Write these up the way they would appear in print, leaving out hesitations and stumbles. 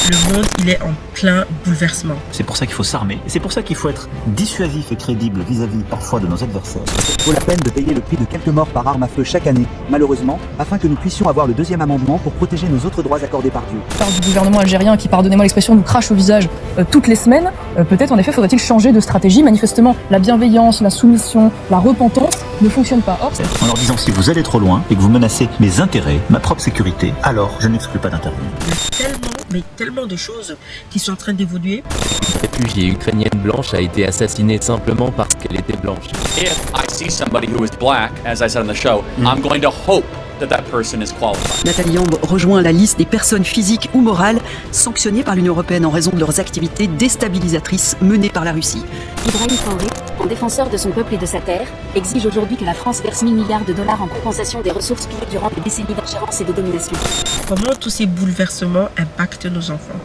Le monde, il est en plein bouleversement. C'est pour ça qu'il faut s'armer. Et c'est pour ça qu'il faut être dissuasif et crédible vis-à-vis parfois de nos adversaires. Il vaut la peine de payer le prix de quelques morts par arme à feu chaque année, malheureusement, afin que nous puissions avoir le deuxième amendement pour protéger nos autres droits accordés par Dieu. Par du gouvernement algérien qui, pardonnez-moi l'expression, nous crache au visage toutes les semaines, peut-être en effet faudrait-il changer de stratégie. Manifestement, la bienveillance, la soumission, la repentance ne fonctionnent pas. Or, en leur disant si vous allez trop loin et que vous menacez mes intérêts, ma propre sécurité, alors je n'exclus pas d'intervenir. Il y a tellement de choses qui sont en train d'évoluer. Une réfugiée ukrainienne blanche a été assassinée simplement parce qu'elle était blanche. If I see somebody who is black, as I said on the show, I'm going to hope that person is qualified. Nathalie Yamb rejoint la liste des personnes physiques ou morales sanctionnées par l'Union européenne en raison de leurs activités déstabilisatrices menées par la Russie. Ibrahim Traoré, en défenseur de son peuple et de sa terre, exige aujourd'hui que la France verse 1000 milliards de dollars en compensation des ressources pillées durant des décennies d'ingérence et de domination. Comment tous ces bouleversements impactent nos enfants?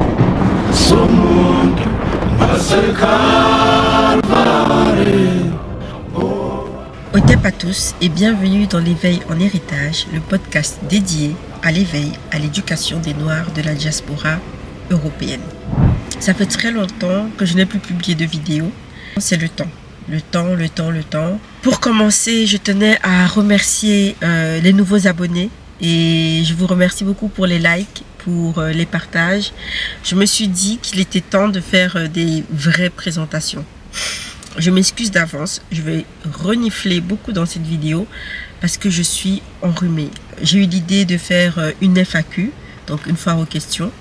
Otep à tous et bienvenue dans l'éveil en héritage, le podcast dédié à l'éveil, à l'éducation des Noirs de la diaspora européenne. Ça fait très longtemps que je n'ai plus publié de vidéos. C'est le temps. Pour commencer, je tenais à remercier les nouveaux abonnés et je vous remercie beaucoup pour les likes, pour les partages. Je me suis dit qu'il était temps de faire des vraies présentations. Je m'excuse d'avance, je vais renifler beaucoup dans cette vidéo parce que je suis enrhumée. J'ai eu l'idée de faire une FAQ, donc une foire aux questions,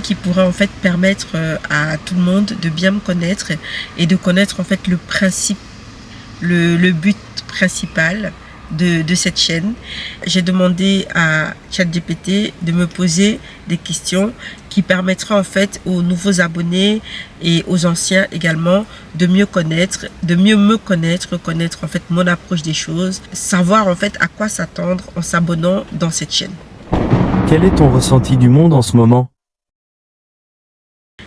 qui pourrait en fait permettre à tout le monde de bien me connaître et de connaître en fait le principe, le but principal de cette chaîne. J'ai demandé à ChatGPT de me poser des questions qui permettraient en fait aux nouveaux abonnés et aux anciens également de mieux me connaître en fait mon approche des choses, savoir en fait à quoi s'attendre en s'abonnant dans cette chaîne. Quel est ton ressenti du monde en ce moment?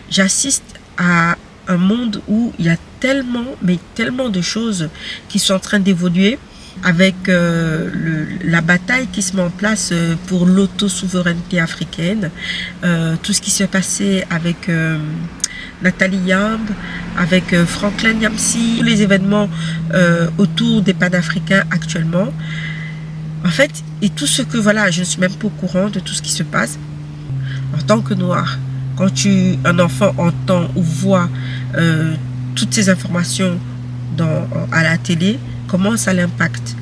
J'assiste à un monde où il y a tellement de choses qui sont en train d'évoluer avec la bataille qui se met en place pour l'autosouveraineté africaine, tout ce qui s'est passé avec Nathalie Yamb, avec Franklin Nyamsi, tous les événements autour des panafricains actuellement. En fait, et tout ce que, voilà, je ne suis même pas au courant de tout ce qui se passe. En tant que noir, quand un enfant entend ou voit toutes ces informations à la télé, comment ça l'impacte?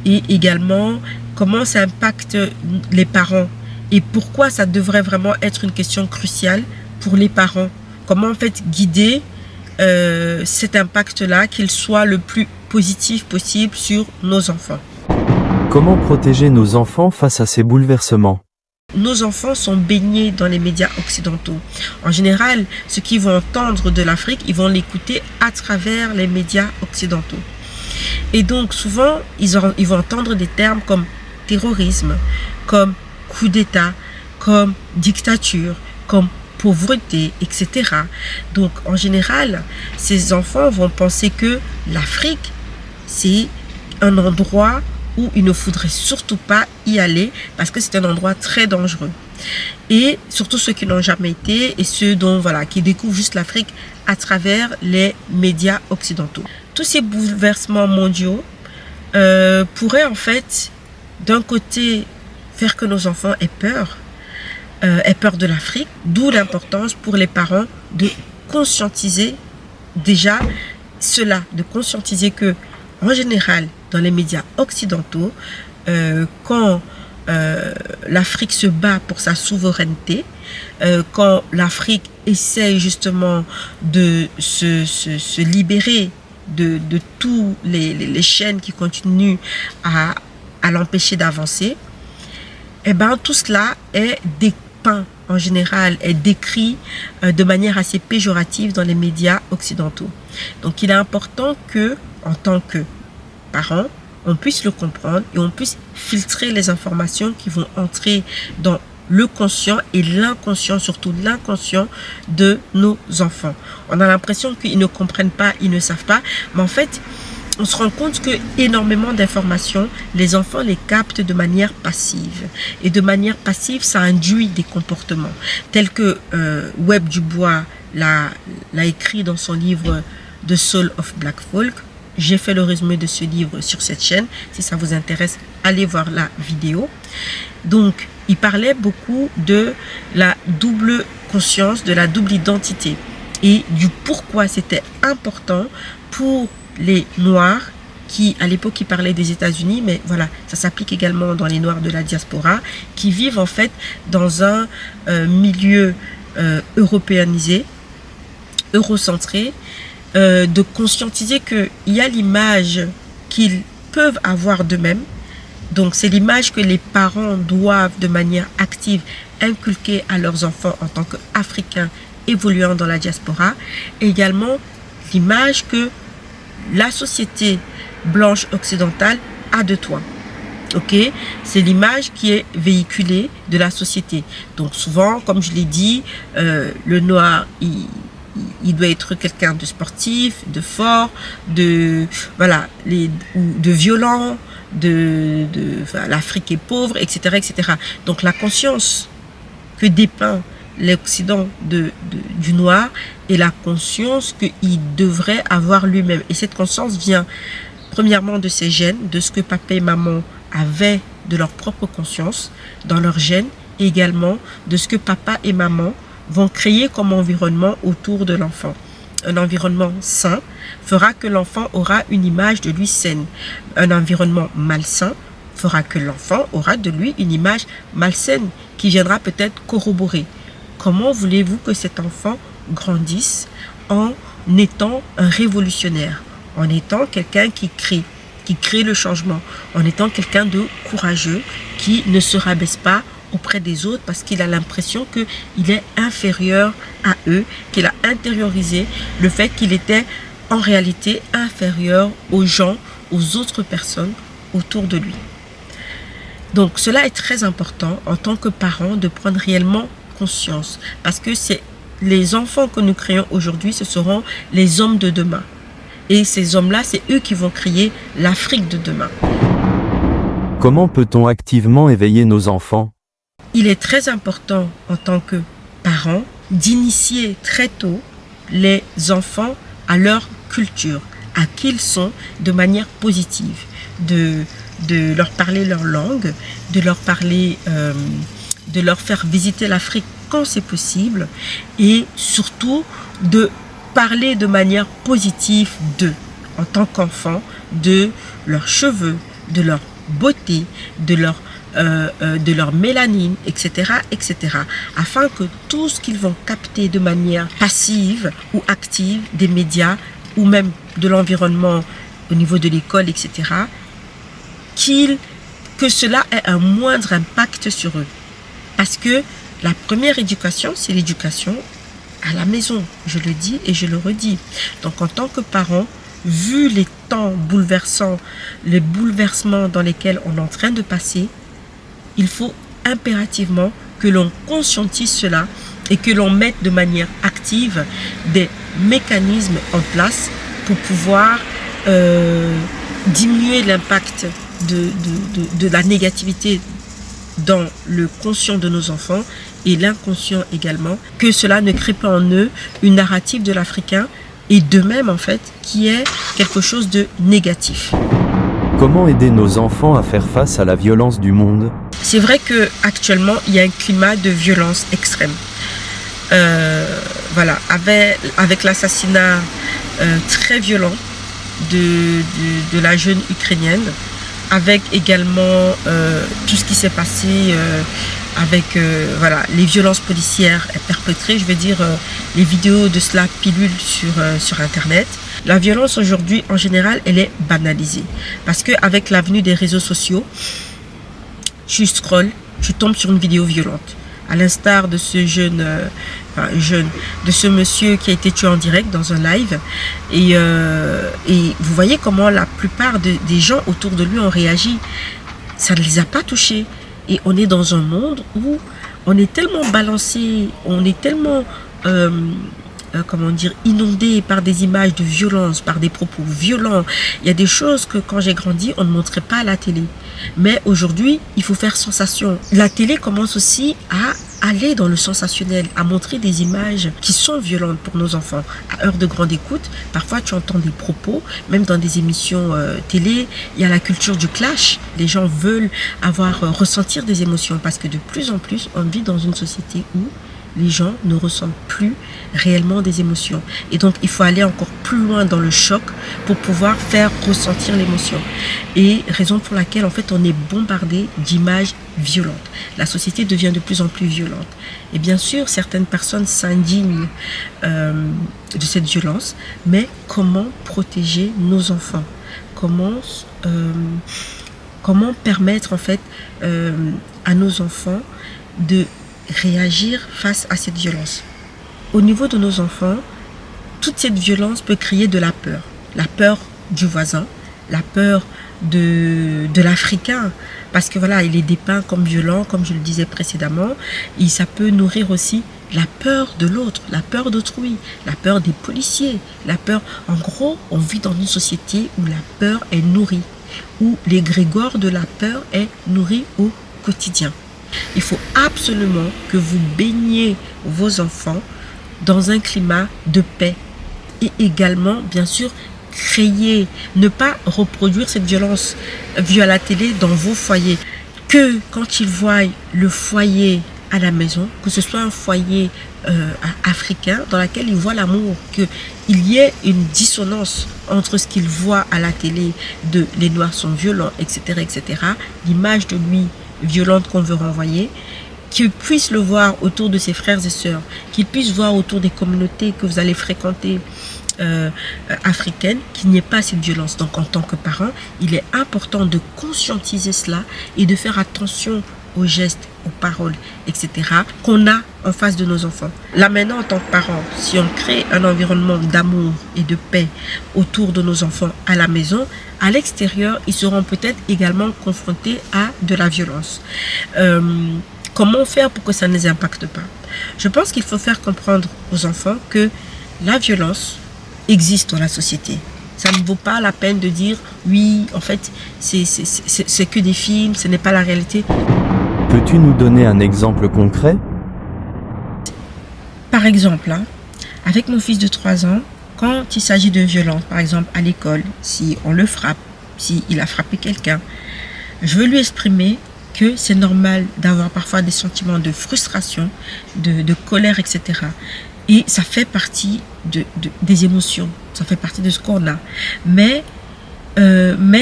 Et également, comment ça impacte les parents? Et pourquoi ça devrait vraiment être une question cruciale pour les parents? Comment en fait guider cet impact-là, qu'il soit le plus positif possible sur nos enfants? Comment protéger nos enfants face à ces bouleversements? Nos enfants sont baignés dans les médias occidentaux. En général, ce qu'ils vont entendre de l'Afrique, ils vont l'écouter à travers les médias occidentaux. Et donc souvent, ils vont entendre des termes comme terrorisme, comme coup d'État, comme dictature, comme pauvreté, etc. Donc en général, ces enfants vont penser que l'Afrique, c'est un endroit où il ne faudrait surtout pas y aller parce que c'est un endroit très dangereux. Et surtout ceux qui n'ont jamais été et ceux qui découvrent juste l'Afrique à travers les médias occidentaux. Tous ces bouleversements mondiaux pourraient en fait, d'un côté, faire que nos enfants aient peur de l'Afrique, d'où l'importance pour les parents de conscientiser déjà cela, de conscientiser que, en général, dans les médias occidentaux, quand l'Afrique se bat pour sa souveraineté, quand l'Afrique essaye justement de se libérer de tous les chaînes qui continuent à l'empêcher d'avancer, eh ben, tout cela est dépeint en général, est décrit de manière assez péjorative dans les médias occidentaux. Donc il est important que, en tant que parents, on puisse le comprendre et on puisse filtrer les informations qui vont entrer dans le conscient et l'inconscient, surtout l'inconscient de nos enfants. On a l'impression qu'ils ne comprennent pas, ils ne savent pas, mais en fait, on se rend compte que énormément d'informations, les enfants les captent de manière passive. Et de manière passive, ça induit des comportements tels que Webb Dubois l'a écrit dans son livre The Soul of Black Folk. J'ai fait le résumé de ce livre sur cette chaîne. Si ça vous intéresse, allez voir la vidéo. Donc, il parlait beaucoup de la double conscience, de la double identité et du pourquoi c'était important pour les Noirs qui, à l'époque, ils parlaient des États-Unis, mais voilà, ça s'applique également dans les Noirs de la diaspora, qui vivent en fait dans un milieu européanisé, eurocentré, de conscientiser qu'il y a l'image qu'ils peuvent avoir d'eux-mêmes. Donc, c'est l'image que les parents doivent de manière active inculquer à leurs enfants en tant qu'Africains évoluant dans la diaspora. Et également, l'image que la société blanche occidentale a de toi. Ok, c'est l'image qui est véhiculée de la société. Donc, souvent, comme je l'ai dit, le noir, il doit être quelqu'un de sportif, de fort, de violent, l'Afrique est pauvre, etc., etc. Donc la conscience que dépeint l'Occident du noir est la conscience qu'il devrait avoir lui-même. Et cette conscience vient premièrement de ses gènes, de ce que papa et maman avaient de leur propre conscience dans leurs gènes, et également de ce que papa et maman vont créer comme environnement autour de l'enfant. Un environnement sain fera que l'enfant aura une image de lui saine. Un environnement malsain fera que l'enfant aura de lui une image malsaine qui viendra peut-être corroborer. Comment voulez-vous que cet enfant grandisse en étant un révolutionnaire, en étant quelqu'un qui crée le changement, en étant quelqu'un de courageux, qui ne se rabaisse pas auprès des autres parce qu'il a l'impression qu'il est inférieur à eux, qu'il a intériorisé le fait qu'il était en réalité inférieur aux gens, aux autres personnes autour de lui. Donc cela est très important en tant que parents de prendre réellement conscience parce que c'est les enfants que nous créons aujourd'hui, ce seront les hommes de demain. Et ces hommes-là, c'est eux qui vont créer l'Afrique de demain. Comment peut-on activement éveiller nos enfants ? Il est très important en tant que parents d'initier très tôt les enfants à leur culture, à qui ils sont de manière positive, de leur parler leur langue, de leur parler, de leur faire visiter l'Afrique quand c'est possible et surtout de parler de manière positive d'eux en tant qu'enfants, de leurs cheveux, de leur beauté, de leur mélanine, etc., etc., afin que tout ce qu'ils vont capter de manière passive ou active des médias ou même de l'environnement au niveau de l'école, etc., que cela ait un moindre impact sur eux. Parce que la première éducation, c'est l'éducation à la maison, je le dis et je le redis. Donc en tant que parent, vu les temps bouleversants, les bouleversements dans lesquels on est en train de passer, il faut impérativement que l'on conscientise cela et que l'on mette de manière active des mécanismes en place pour pouvoir diminuer l'impact de la négativité dans le conscient de nos enfants et l'inconscient également, que cela ne crée pas en eux une narrative de l'Africain et d'eux-mêmes en fait, qui est quelque chose de négatif. Comment aider nos enfants à faire face à la violence du monde ? C'est vrai qu'actuellement, il y a un climat de violence extrême. Voilà, avec l'assassinat très violent de la jeune Ukrainienne, avec également tout ce qui s'est passé avec voilà, les violences policières perpétrées, je veux dire les vidéos de cela pilulent sur Internet. La violence aujourd'hui, en général, elle est banalisée. Parce qu'avec l'avenue des réseaux sociaux, tu scrolles, tu tombes sur une vidéo violente. À l'instar de ce de ce monsieur qui a été tué en direct dans un live. Et vous voyez comment la plupart des gens autour de lui ont réagi. Ça ne les a pas touchés. Et on est dans un monde où on est tellement balancé, on est tellement comment dire, inondé par des images de violence, par des propos violents. Il y a des choses que quand j'ai grandi, on ne montrait pas à la télé. Mais aujourd'hui, il faut faire sensation. La télé commence aussi à aller dans le sensationnel, à montrer des images qui sont violentes pour nos enfants. À heure de grande écoute, parfois tu entends des propos, même dans des émissions télé, il y a la culture du clash. Les gens veulent ressentir des émotions parce que de plus en plus, on vit dans une société où les gens ne ressentent plus réellement des émotions. Et donc, il faut aller encore plus loin dans le choc pour pouvoir faire ressentir l'émotion. Et raison pour laquelle, en fait, on est bombardé d'images violentes. La société devient de plus en plus violente. Et bien sûr, certaines personnes s'indignent de cette violence, mais comment protéger nos enfants? Comment permettre, en fait, à nos enfants de réagir face à cette violence? Au niveau de nos enfants, toute cette violence peut créer de la peur. La peur du voisin, la peur de l'Africain, parce que voilà, il est dépeint comme violent, comme je le disais précédemment, et ça peut nourrir aussi la peur de l'autre, la peur d'autrui, la peur des policiers, la peur... En gros, on vit dans une société où la peur est nourrie, où l'égrégore de la peur est nourri au quotidien. Il faut absolument que vous baigniez vos enfants dans un climat de paix et également, bien sûr, ne pas reproduire cette violence vue à la télé dans vos foyers. Que quand ils voient le foyer à la maison, que ce soit un foyer africain dans lequel ils voient l'amour, qu'il y ait une dissonance entre ce qu'ils voient à la télé de les Noirs sont violents, etc., etc., l'image de lui violente qu'on veut renvoyer, qu'il puisse le voir autour de ses frères et sœurs, qu'il puisse voir autour des communautés que vous allez fréquenter africaines, qu'il n'y ait pas cette violence. Donc en tant que parent, il est important de conscientiser cela et de faire attention aux gestes, aux paroles, etc. qu'on a en face de nos enfants. Là maintenant, en tant que parent, si on crée un environnement d'amour et de paix autour de nos enfants à la maison, à l'extérieur, ils seront peut-être également confrontés à de la violence. Comment faire pour que ça ne les impacte pas? Je pense qu'il faut faire comprendre aux enfants que la violence existe dans la société. Ça ne vaut pas la peine de dire oui, en fait, c'est que des films, ce n'est pas la réalité. Peux-tu nous donner un exemple concret? Par exemple, avec mon fils de 3 ans, quand il s'agit de violence, par exemple à l'école, si on le frappe, s'il a frappé quelqu'un, je veux lui exprimer que c'est normal d'avoir parfois des sentiments de frustration, de colère, etc. Et ça fait partie des émotions, ça fait partie de ce qu'on a. Mais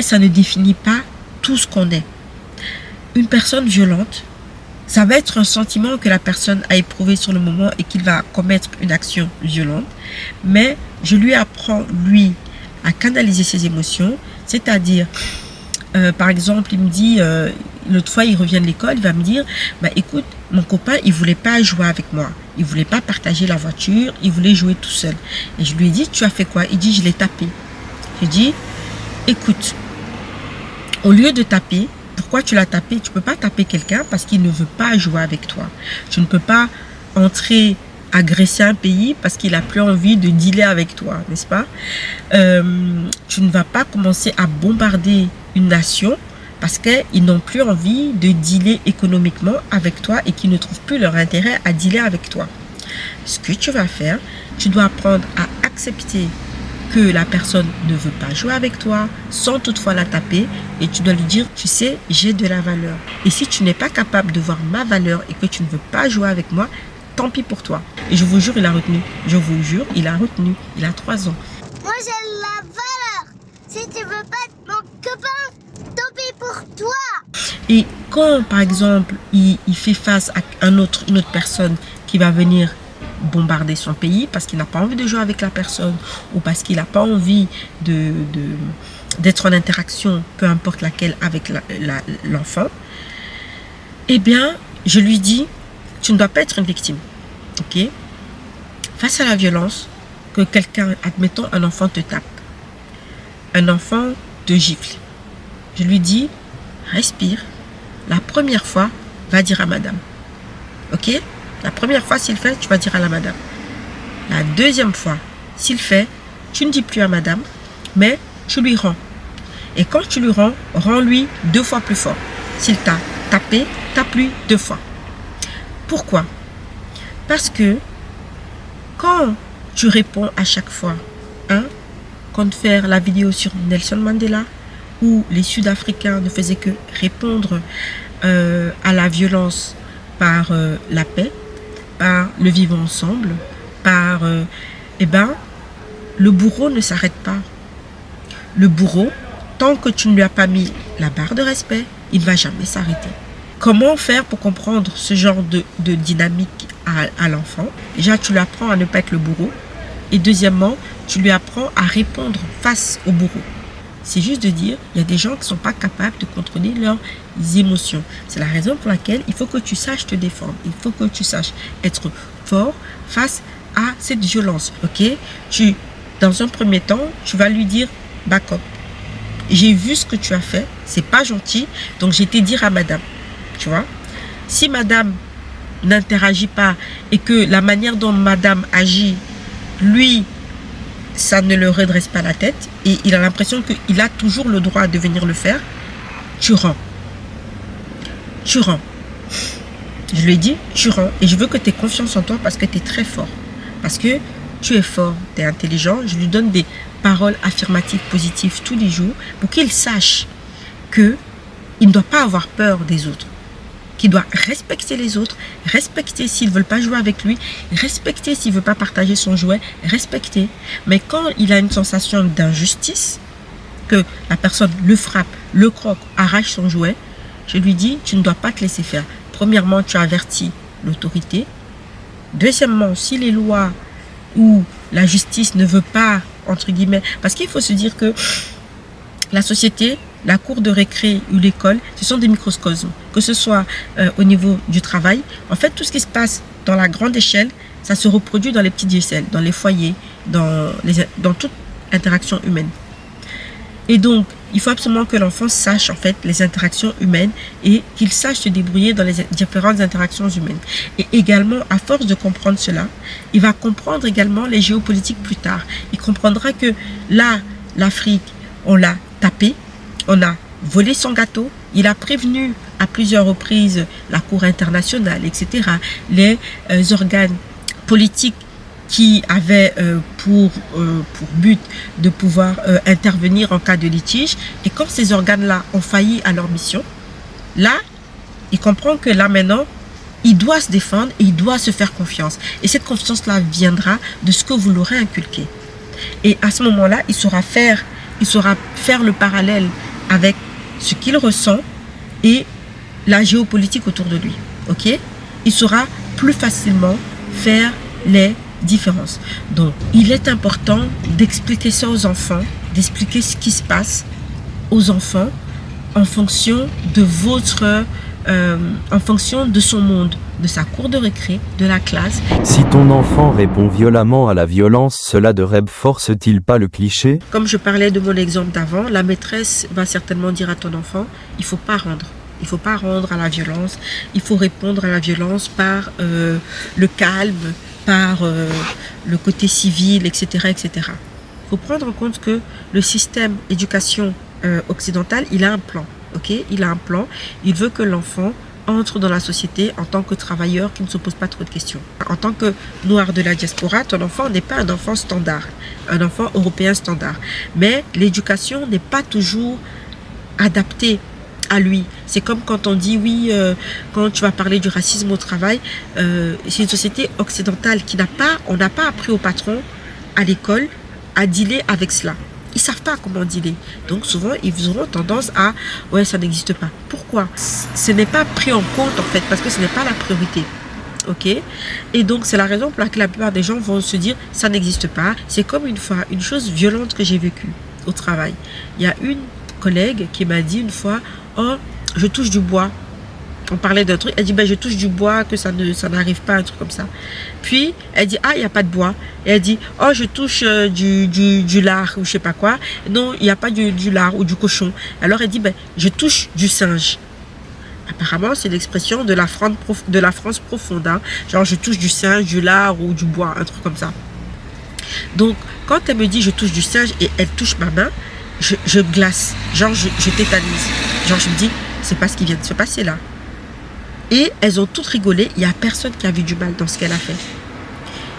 ça ne définit pas tout ce qu'on est. Une personne violente, ça va être un sentiment que la personne a éprouvé sur le moment et qu'il va commettre une action violente. Mais je lui apprends, lui, à canaliser ses émotions, c'est-à-dire, par exemple, il me dit, l'autre fois, il revient de l'école, il va me dire, bah, écoute, mon copain, il voulait pas jouer avec moi. Il voulait pas partager la voiture, il voulait jouer tout seul. Et je lui ai dit, tu as fait quoi? Il dit, je l'ai tapé. J'ai dit, écoute, au lieu de taper, pourquoi tu l'as tapé? Tu ne peux pas taper quelqu'un parce qu'il ne veut pas jouer avec toi. Tu ne peux pas agresser un pays parce qu'il n'a plus envie de dealer avec toi, n'est-ce pas? Tu ne vas pas commencer à bombarder une nation parce qu'ils n'ont plus envie de dealer économiquement avec toi et qu'ils ne trouvent plus leur intérêt à dealer avec toi. Ce que tu vas faire, tu dois apprendre à accepter que la personne ne veut pas jouer avec toi sans toutefois la taper et tu dois lui dire, tu sais, j'ai de la valeur. Et si tu n'es pas capable de voir ma valeur et que tu ne veux pas jouer avec moi, tant pis pour toi. Et je vous jure, il a retenu. Je vous jure, il a retenu. Il a 3 ans. Moi, j'ai la valeur. Si tu veux pas être mon copain, tant pis pour toi. Et quand, par exemple, il fait face à une autre personne qui va venir bombarder son pays parce qu'il n'a pas envie de jouer avec la personne ou parce qu'il n'a pas envie d'être en interaction, peu importe laquelle, avec l'enfant, eh bien, je lui dis, tu ne dois pas être une victime. Ok? Face à la violence, que quelqu'un, admettons, un enfant te tape, un enfant te gifle, je lui dis, respire, la première fois, va dire à madame. Ok? La première fois, s'il fait, tu vas dire à la madame. La deuxième fois, s'il fait, tu ne dis plus à madame, mais tu lui rends. Et quand tu lui rends, rends-lui 2 fois plus fort. S'il t'a tapé, tape-lui 2 fois. Pourquoi? Parce que quand tu réponds à chaque fois, quand faire la vidéo sur Nelson Mandela, où les Sud-Africains ne faisaient que répondre à la violence par la paix, par le vivre ensemble, par... le bourreau ne s'arrête pas. Le bourreau, tant que tu ne lui as pas mis la barre de respect, il ne va jamais s'arrêter. Comment faire pour comprendre ce genre de dynamique à l'enfant? Déjà, tu lui apprends à ne pas être le bourreau. Et deuxièmement, tu lui apprends à répondre face au bourreau. C'est juste de dire, il y a des gens qui ne sont pas capables de contrôler leurs émotions. C'est la raison pour laquelle il faut que tu saches te défendre. Il faut que tu saches être fort face à cette violence. Ok? Dans un premier temps, tu vas lui dire, back up. J'ai vu ce que tu as fait, c'est pas gentil, donc j'ai été dire à madame. Tu vois? Si madame n'interagit pas et que la manière dont madame agit, lui, ça ne le redresse pas la tête et il a l'impression qu'il a toujours le droit de venir le faire, tu rends. Tu rends. Je lui ai dit, tu rends et je veux que tu aies confiance en toi parce que tu es très fort. Parce que tu es fort, tu es intelligent. Je lui donne des paroles affirmatives positives tous les jours pour qu'il sache qu'il ne doit pas avoir peur des autres. Qu'il doit respecter les autres, respecter s'ils ne veulent pas jouer avec lui, respecter s'il ne veut pas partager son jouet, respecter. Mais quand il a une sensation d'injustice, que la personne le frappe, le croque, arrache son jouet, je lui dis, tu ne dois pas te laisser faire. Premièrement, tu avertis l'autorité. Deuxièmement, si les lois ou la justice ne veut pas, entre guillemets, parce qu'il faut se dire que la société, la cour de récré ou l'école, ce sont des microcosmes. Que ce soit au niveau du travail, en fait, tout ce qui se passe dans la grande échelle, ça se reproduit dans les petites échelles, dans les foyers, dans toute interaction humaine. Et donc, il faut absolument que l'enfant sache en fait les interactions humaines et qu'il sache se débrouiller dans les différentes interactions humaines. Et également, à force de comprendre cela, il va comprendre également les géopolitiques plus tard. Il comprendra que là, l'Afrique, on l'a tapé, on a volé son gâteau, il a prévenu à plusieurs reprises la Cour internationale, etc., les organes politiques qui avaient pour but de pouvoir intervenir en cas de litige. Et quand ces organes-là ont failli à leur mission, là, il comprend que là maintenant, il doit se défendre et il doit se faire confiance. Et cette confiance-là viendra de ce que vous l'aurez inculqué. Et à ce moment-là, il saura faire le parallèle avec ce qu'il ressent et la géopolitique autour de lui. Ok? Il saura plus facilement faire les différences. Donc, il est important d'expliquer ça aux enfants, d'expliquer ce qui se passe aux enfants en fonction de en fonction de son monde, de sa cour de récré, de la classe. Si ton enfant répond violemment à la violence, cela ne renforce-t-il pas le cliché? Comme je parlais de mon exemple d'avant, la maîtresse va certainement dire à ton enfant, il ne faut pas rendre. Il ne faut pas rendre à la violence. Il faut répondre à la violence par le calme, par le côté civil, etc., etc. Il faut prendre en compte que le système éducation occidental, il a un plan. Okay? Il a un plan. Il veut que l'enfant entre dans la société en tant que travailleur qui ne se pose pas trop de questions. En tant que noir de la diaspora, ton enfant n'est pas un enfant standard, un enfant européen standard. Mais l'éducation n'est pas toujours adaptée à lui. C'est comme quand on dit oui, quand tu vas parler du racisme au travail, c'est une société occidentale on n'a pas appris aux patrons à l'école à dealer avec cela. Ils savent pas comment dealer. Donc souvent, ils auront tendance à ouais, ça n'existe pas. Pourquoi? Ce n'est pas pris en compte en fait, parce que ce n'est pas la priorité. Ok? Et donc c'est la raison pour laquelle la plupart des gens vont se dire ça n'existe pas. C'est comme une fois, une chose violente que j'ai vécue au travail. Il y a une collègue qui m'a dit une fois, oh, je touche du bois. On parlait d'un truc, elle dit, ben, je touche du bois, que ça n'arrive pas, un truc comme ça. Puis, elle dit, ah, il n'y a pas de bois. Et elle dit, oh, je touche du lard, ou je sais pas quoi. Non, il n'y a pas du lard ou du cochon. Alors, elle dit, ben, je touche du singe. Apparemment, c'est l'expression de la France profonde. Hein. Genre, je touche du singe, du lard ou du bois, un truc comme ça. Donc, quand elle me dit je touche du singe et elle touche ma main, je glace, genre je tétanise. Genre je me dis, c'est pas ce qui vient de se passer là. Et elles ont toutes rigolé, il n'y a personne qui a vu du mal dans ce qu'elle a fait.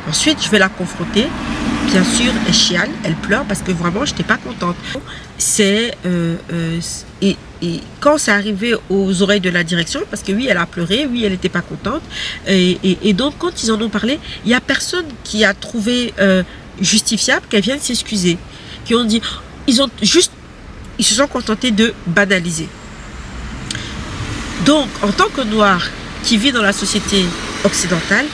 Ensuite, je vais la confronter. Bien sûr, elle chiale, elle pleure parce que vraiment, je n'étais pas contente. Et quand c'est arrivé aux oreilles de la direction, parce que oui, elle a pleuré, oui, elle n'était pas contente. Et donc, quand ils en ont parlé, il n'y a personne qui a trouvé justifiable qu'elle vienne s'excuser. Qui ont dit, ils se sont contentés de banaliser. Donc, en tant que noir qui vit dans la société occidentale,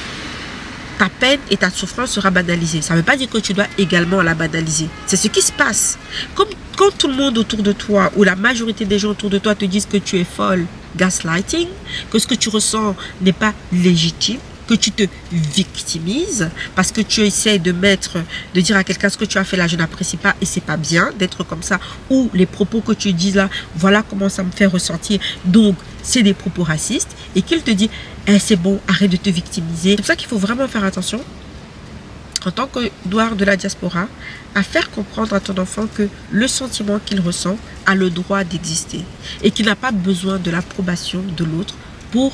ta peine et ta souffrance sera banalisée. Ça ne veut pas dire que tu dois également la banaliser. C'est ce qui se passe. Comme quand tout le monde autour de toi, ou la majorité des gens autour de toi te disent que tu es folle, gaslighting, que ce que tu ressens n'est pas légitime, que tu te victimises parce que tu essaies de dire à quelqu'un ce que tu as fait là, je n'apprécie pas et c'est pas bien d'être comme ça, ou les propos que tu dis là, voilà comment ça me fait ressentir, donc c'est des propos racistes, et qu'il te dit c'est bon, arrête de te victimiser. C'est pour ça qu'il faut vraiment faire attention en tant que noir de la diaspora à faire comprendre à ton enfant que le sentiment qu'il ressent a le droit d'exister et qu'il n'a pas besoin de l'approbation de l'autre pour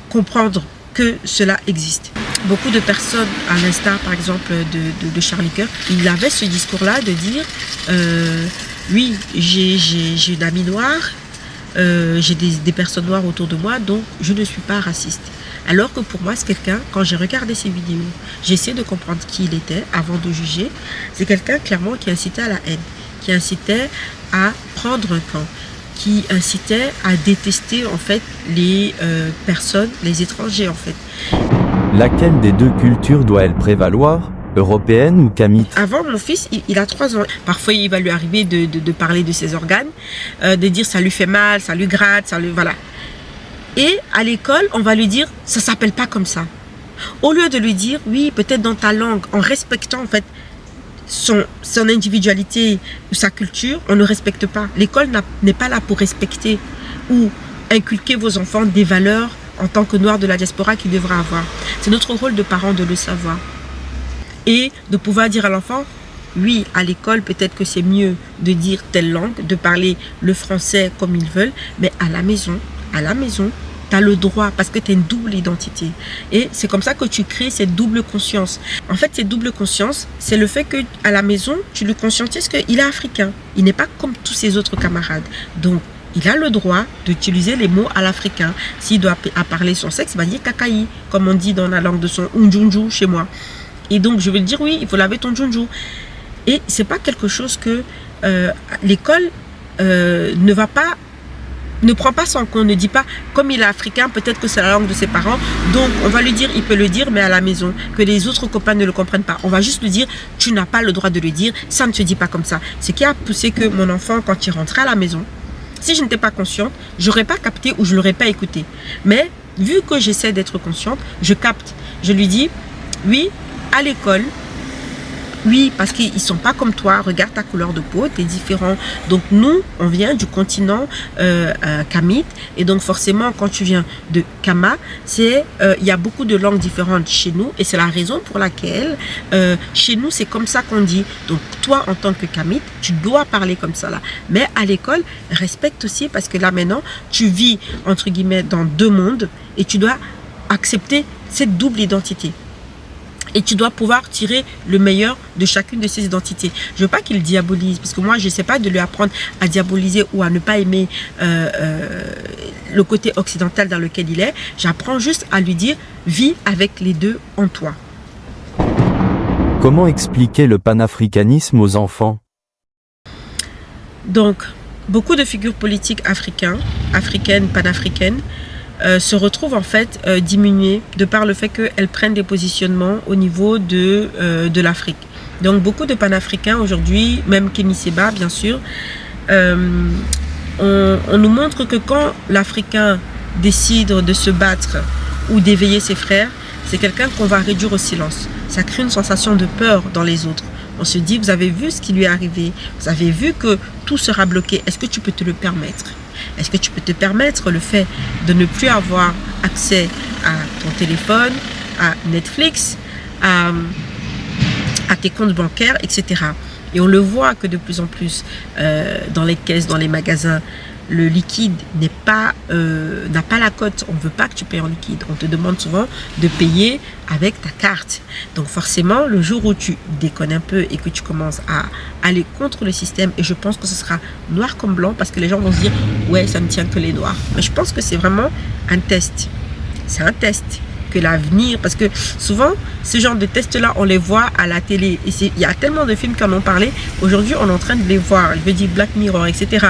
comprendre que cela existe. Beaucoup de personnes, à l'instar par exemple de Charlie Kirk, il avait ce discours-là de dire oui, j'ai une amie noire, j'ai des personnes noires autour de moi, donc je ne suis pas raciste. Alors que pour moi, c'est quelqu'un, quand j'ai regardé ses vidéos, j'essaie de comprendre qui il était avant de juger. C'est quelqu'un clairement qui incitait à la haine, qui incitait à prendre un camp, qui incitait à détester en fait les personnes, les étrangers en fait. Laquelle des deux cultures doit-elle prévaloir, européenne ou kamite? Avant, mon fils, il a 3 ans. Parfois, il va lui arriver de parler de ses organes, de dire ça lui fait mal, ça lui gratte, voilà. Et à l'école, on va lui dire ça s'appelle pas comme ça. Au lieu de lui dire oui, peut-être dans ta langue, en respectant en fait son individualité ou sa culture, on ne respecte pas. L'école n'est pas là pour respecter ou inculquer vos enfants des valeurs en tant que noirs de la diaspora qu'ils devraient avoir. C'est notre rôle de parents de le savoir. Et de pouvoir dire à l'enfant, oui, à l'école, peut-être que c'est mieux de dire telle langue, de parler le français comme ils veulent, mais à la maison, tu as le droit parce que tu as une double identité. Et c'est comme ça que tu crées cette double conscience. En fait, cette double conscience, c'est le fait qu'à la maison, tu lui conscientises qu'il est africain. Il n'est pas comme tous ses autres camarades. Donc, il a le droit d'utiliser les mots à l'africain. S'il doit parler son sexe, il va dire kakaï, comme on dit dans la langue de son unjunju chez moi. Et donc, je vais dire oui, il faut laver ton junju. Et c'est pas quelque chose que l'école ne prend pas son compte, ne dit pas, comme il est africain, peut-être que c'est la langue de ses parents, donc on va lui dire, il peut le dire, mais à la maison, que les autres copains ne le comprennent pas. On va juste lui dire, tu n'as pas le droit de le dire, ça ne se dit pas comme ça. Ce qui a poussé que mon enfant, quand il rentrait à la maison, si je n'étais pas consciente, je n'aurais pas capté ou je ne l'aurais pas écouté. Mais vu que j'essaie d'être consciente, je capte. Je lui dis, oui, à l'école, oui, parce qu'ils ne sont pas comme toi, regarde ta couleur de peau, tu es différent. Donc nous, on vient du continent kamite, et donc forcément, quand tu viens de Kama, il y a beaucoup de langues différentes chez nous, et c'est la raison pour laquelle chez nous, c'est comme ça qu'on dit. Donc toi, en tant que kamite, tu dois parler comme ça là. Mais à l'école, respecte aussi, parce que là maintenant, tu vis, entre guillemets, dans 2 mondes, et tu dois accepter cette double identité. Et tu dois pouvoir tirer le meilleur de chacune de ces identités. Je ne veux pas qu'il diabolise, parce que moi, je ne sais pas de lui apprendre à diaboliser ou à ne pas aimer le côté occidental dans lequel il est. J'apprends juste à lui dire, vis avec les deux en toi. Comment expliquer le panafricanisme aux enfants? Donc, beaucoup de figures politiques africaines, panafricaines, se retrouvent en fait diminuées de par le fait qu'elles prennent des positionnements au niveau de l'Afrique. Donc beaucoup de panafricains aujourd'hui, même Kémy Séba bien sûr, on nous montre que quand l'Africain décide de se battre ou d'éveiller ses frères, c'est quelqu'un qu'on va réduire au silence. Ça crée une sensation de peur dans les autres. On se dit, vous avez vu ce qui lui est arrivé, vous avez vu que tout sera bloqué, est-ce que tu peux te le permettre ? Est-ce que tu peux te permettre le fait de ne plus avoir accès à ton téléphone, à Netflix, à à tes comptes bancaires, etc. Et on le voit que de plus en plus dans les caisses, dans les magasins, le liquide n'a pas la cote. On ne veut pas que tu payes en liquide. On te demande souvent de payer avec ta carte. Donc forcément, le jour où tu déconnes un peu et que tu commences à aller contre le système, et je pense que ce sera noir comme blanc, parce que les gens vont se dire « ouais, ça ne tient que les doigts ». Mais je pense que c'est vraiment un test. C'est un test que l'avenir, parce que souvent, ce genre de tests-là, on les voit à la télé. Et il y a tellement de films qui en ont parlé. Aujourd'hui, on est en train de les voir. Je veux dire Black Mirror, etc.,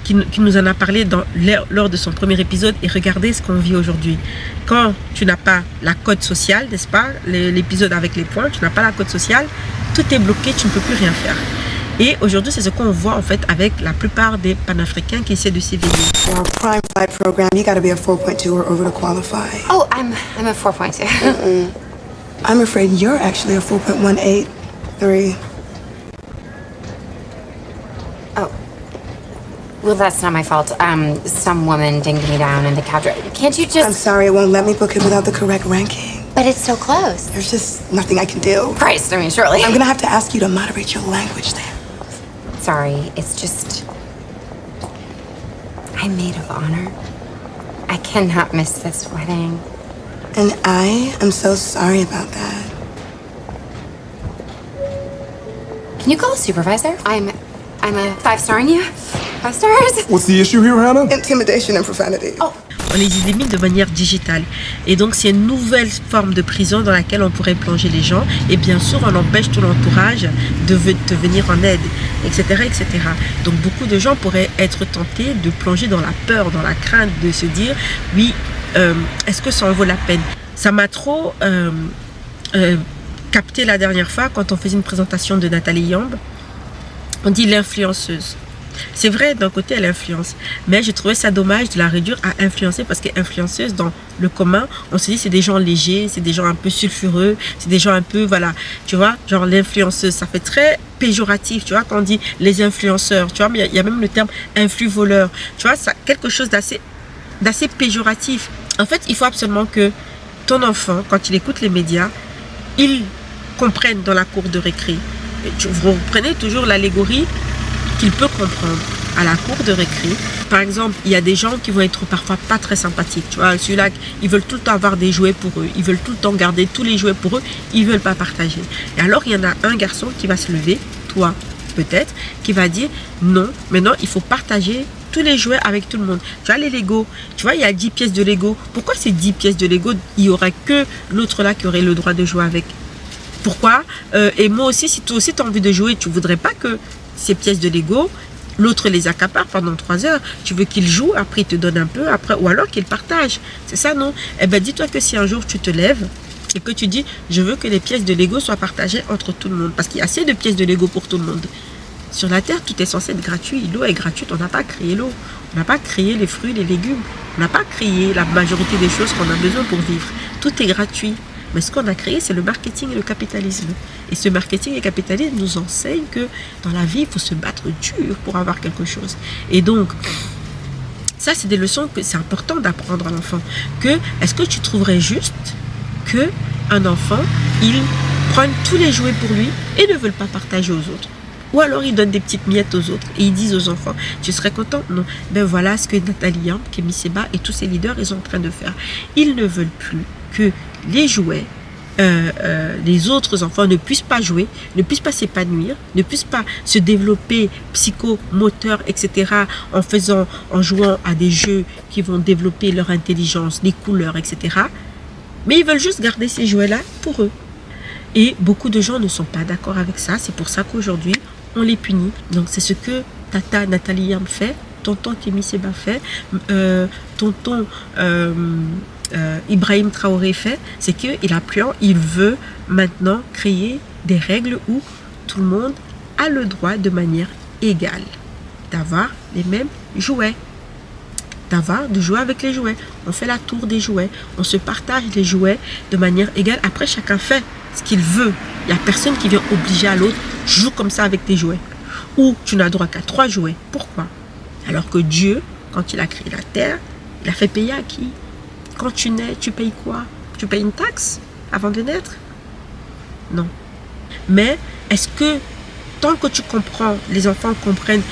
qui nous en a parlé lors de son premier épisode. Et regardez ce qu'on vit aujourd'hui. Quand tu n'as pas la cote sociale, n'est-ce pas, l'épisode avec les points, tu n'as pas la cote sociale, tout est bloqué, tu ne peux plus rien faire. Et aujourd'hui, c'est ce qu'on voit en fait avec la plupart des panafricains qui essaient de s'éveiller. For our prime flight program, you got to be a 4.2 or over to qualify. Oh, I'm a 4.2. I'm afraid you're actually a 4.183. Oh. Well, that's not my fault. Some woman dinged me down in the cab drive. Can't you just... I'm sorry, it won't let me book it without the correct ranking. But it's so close. There's just nothing I can do. Christ, I mean, surely. I'm gonna have to ask you to moderate your language there. Sorry, it's just... I'm maid of honor. I cannot miss this wedding. And I am so sorry about that. Can you call a supervisor? I'm a 5-starring you. 5 stars. What's the issue here, Hannah? Intimidation and profanity. Oh. On les élimine de manière digitale. Et donc, c'est une nouvelle forme de prison dans laquelle on pourrait plonger les gens. Et bien sûr, on empêche tout l'entourage de venir en aide, etc., etc. Donc, beaucoup de gens pourraient être tentés de plonger dans la peur, dans la crainte, de se dire, oui, est-ce que ça en vaut la peine? Ça m'a trop capté la dernière fois quand on faisait une présentation de Nathalie Yamb. On dit l'influenceuse. C'est vrai, d'un côté, elle influence. Mais j'ai trouvé ça dommage de la réduire à influencer, parce qu'influenceuse, dans le commun, on se dit c'est des gens légers, c'est des gens un peu sulfureux, c'est des gens un peu, voilà, tu vois, genre l'influenceuse, ça fait très péjoratif, tu vois, quand on dit les influenceurs, tu vois, mais il y a même le terme influ-voleur, tu vois, ça quelque chose d'assez péjoratif. En fait, il faut absolument que ton enfant, quand il écoute les médias, il comprenne dans la cour de récré. Vous reprenez toujours l'allégorie qu'il peut comprendre à la cour de récré. Par exemple, il y a des gens qui vont être parfois pas très sympathiques. Tu vois, celui-là, ils veulent tout le temps avoir des jouets pour eux. Ils veulent tout le temps garder tous les jouets pour eux. Ils veulent pas partager. Et alors, il y en a un garçon qui va se lever, toi peut-être, qui va dire non, maintenant, il faut partager tous les jouets avec tout le monde. Tu vois, les Lego, tu vois, il y a 10 pièces de Lego. Pourquoi ces 10 pièces de Lego, il n'y aurait que l'autre là qui aurait le droit de jouer avec? Pourquoi? Et moi aussi, si toi aussi tu as envie de jouer, tu voudrais pas que ces pièces de Lego, l'autre les accapare pendant 3 heures. Tu veux qu'il joue, après il te donne un peu, après, ou alors qu'il partage. C'est ça, non? Eh bien, dis-toi que si un jour tu te lèves et que tu dis, je veux que les pièces de Lego soient partagées entre tout le monde, parce qu'il y a assez de pièces de Lego pour tout le monde. Sur la Terre, tout est censé être gratuit. L'eau est gratuite, on n'a pas créé l'eau. On n'a pas créé les fruits, les légumes. On n'a pas créé la majorité des choses qu'on a besoin pour vivre. Tout est gratuit. Mais ce qu'on a créé, c'est le marketing et le capitalisme. Et ce marketing et le capitalisme nous enseignent que dans la vie, il faut se battre dur pour avoir quelque chose. Et donc, ça, c'est des leçons que c'est important d'apprendre à l'enfant. Est-ce que tu trouverais juste qu'un enfant, il prenne tous les jouets pour lui et ne veut pas partager aux autres? Ou alors il donne des petites miettes aux autres et ils disent aux enfants, tu serais content? Non. Ben voilà ce que Nathalie Yamb, Kémy Séba et tous ces leaders, ils sont en train de faire. Ils ne veulent plus que les jouets, les autres enfants ne puissent pas jouer, ne puissent pas s'épanouir, ne puissent pas se développer psychomoteur, etc. en jouant à des jeux qui vont développer leur intelligence, les couleurs, etc. Mais ils veulent juste garder ces jouets-là pour eux. Et beaucoup de gens ne sont pas d'accord avec ça. C'est pour ça qu'aujourd'hui, on les punit. Donc c'est ce que Tata Nathalie Yamb fait, tonton Kémy Séba fait, tonton Ibrahim Traoré fait, c'est qu'il veut maintenant créer des règles où tout le monde a le droit de manière égale d'avoir les mêmes jouets, de jouer avec les jouets. On fait la tour des jouets, on se partage les jouets de manière égale. Après, chacun fait ce qu'il veut. Il n'y a personne qui vient obliger à l'autre, joue comme ça avec tes jouets. Ou tu n'as droit qu'à 3 jouets. Pourquoi? Alors que Dieu, quand il a créé la terre, il a fait payer à qui? Quand tu nais, tu payes quoi? Tu payes une taxe avant de naître? Non. Mais est-ce que tant que tu comprends, les enfants comprennent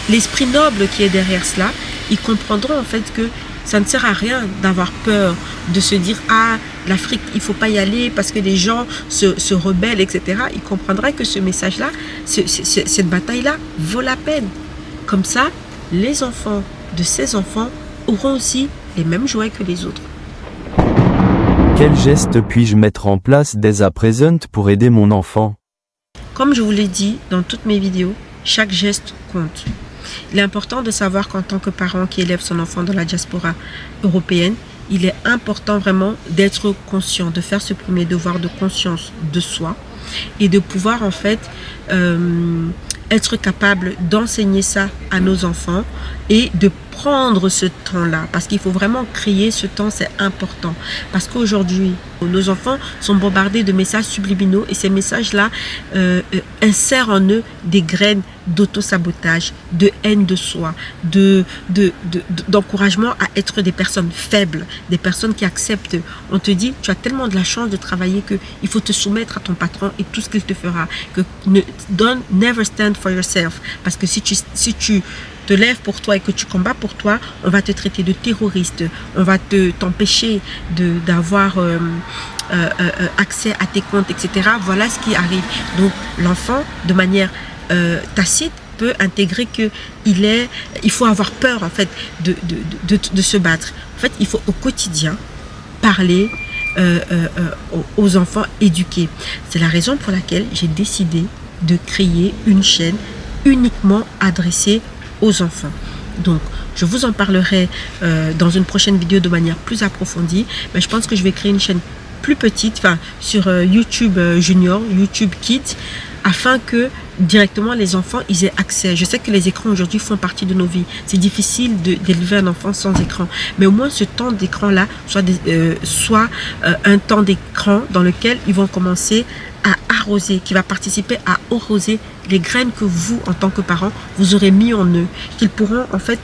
l'esprit noble qui est derrière cela, ils comprendront en fait que ça ne sert à rien d'avoir peur, de se dire « Ah, l'Afrique, il ne faut pas y aller parce que les gens se rebellent, etc. » Ils comprendraient que ce message-là, cette bataille-là vaut la peine. Comme ça, les enfants de ces enfants auront aussi les mêmes jouets que les autres. Quel geste puis-je mettre en place dès à présent pour aider mon enfant? Comme je vous l'ai dit dans toutes mes vidéos, chaque geste compte. Il est important de savoir qu'en tant que parent qui élève son enfant dans la diaspora européenne, il est important vraiment d'être conscient, de faire ce premier devoir de conscience de soi et de pouvoir en fait être capable d'enseigner ça à nos enfants et de prendre ce temps-là, parce qu'il faut vraiment créer ce temps, c'est important. Parce qu'aujourd'hui, nos enfants sont bombardés de messages subliminaux et ces messages-là insèrent en eux des graines d'auto-sabotage, de haine de soi, d'encouragement à être des personnes faibles, des personnes qui acceptent. On te dit, tu as tellement de la chance de travailler qu'il faut te soumettre à ton patron et tout ce qu'il te fera. Que never stand for yourself. Parce que si tu te lèves pour toi et que tu combats pour toi, on va te traiter de terroriste, on va t'empêcher d'avoir accès à tes comptes, etc. Voilà ce qui arrive. Donc l'enfant, de manière tacite, peut intégrer que il faut avoir peur en fait de se battre. En fait, il faut au quotidien parler aux enfants éduqués. C'est la raison pour laquelle j'ai décidé de créer une chaîne uniquement adressée aux enfants. Donc, je vous en parlerai dans une prochaine vidéo de manière plus approfondie, mais je pense que je vais créer une chaîne plus petite, sur YouTube Junior, YouTube Kids, afin que directement les enfants ils aient accès. Je sais que les écrans aujourd'hui font partie de nos vies. C'est difficile d'élever un enfant sans écran, mais au moins ce temps d'écran là soit un temps d'écran dans lequel ils vont commencer à arroser, qui va participer à arroser les graines que vous, en tant que parents, vous aurez mis en eux, qu'ils pourront en fait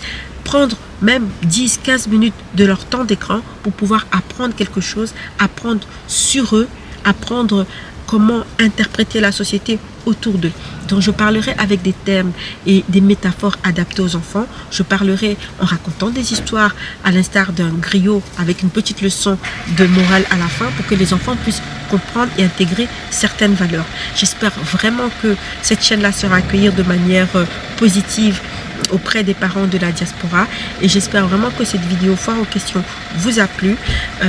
prendre même 10-15 minutes de leur temps d'écran pour pouvoir apprendre quelque chose, apprendre sur eux, apprendre comment interpréter la société autour d'eux. Donc je parlerai avec des thèmes et des métaphores adaptés aux enfants. Je parlerai en racontant des histoires à l'instar d'un griot avec une petite leçon de morale à la fin pour que les enfants puissent comprendre et intégrer certaines valeurs. J'espère vraiment que cette chaîne-là sera accueillie de manière positive auprès des parents de la diaspora et j'espère vraiment que cette vidéo foire aux questions vous a plu.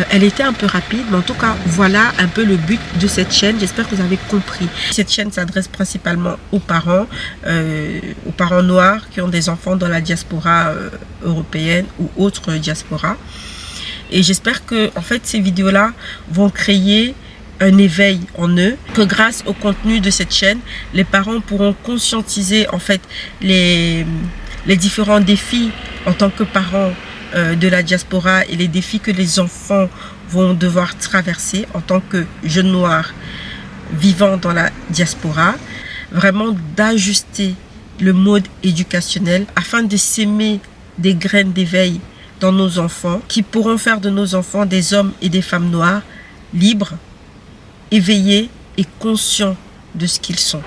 Elle était un peu rapide, mais en tout cas voilà un peu le but de cette chaîne. J'espère que vous avez compris. Cette chaîne s'adresse principalement aux parents noirs qui ont des enfants dans la diaspora européenne ou autre diaspora, et j'espère que en fait ces vidéos là vont créer un éveil en eux, que grâce au contenu de cette chaîne, les parents pourront conscientiser en fait les différents défis en tant que parents de la diaspora et les défis que les enfants vont devoir traverser en tant que jeunes noirs vivant dans la diaspora, vraiment d'ajuster le mode éducationnel afin de s'aimer des graines d'éveil dans nos enfants qui pourront faire de nos enfants des hommes et des femmes noirs libres, éveillés et conscients de ce qu'ils sont.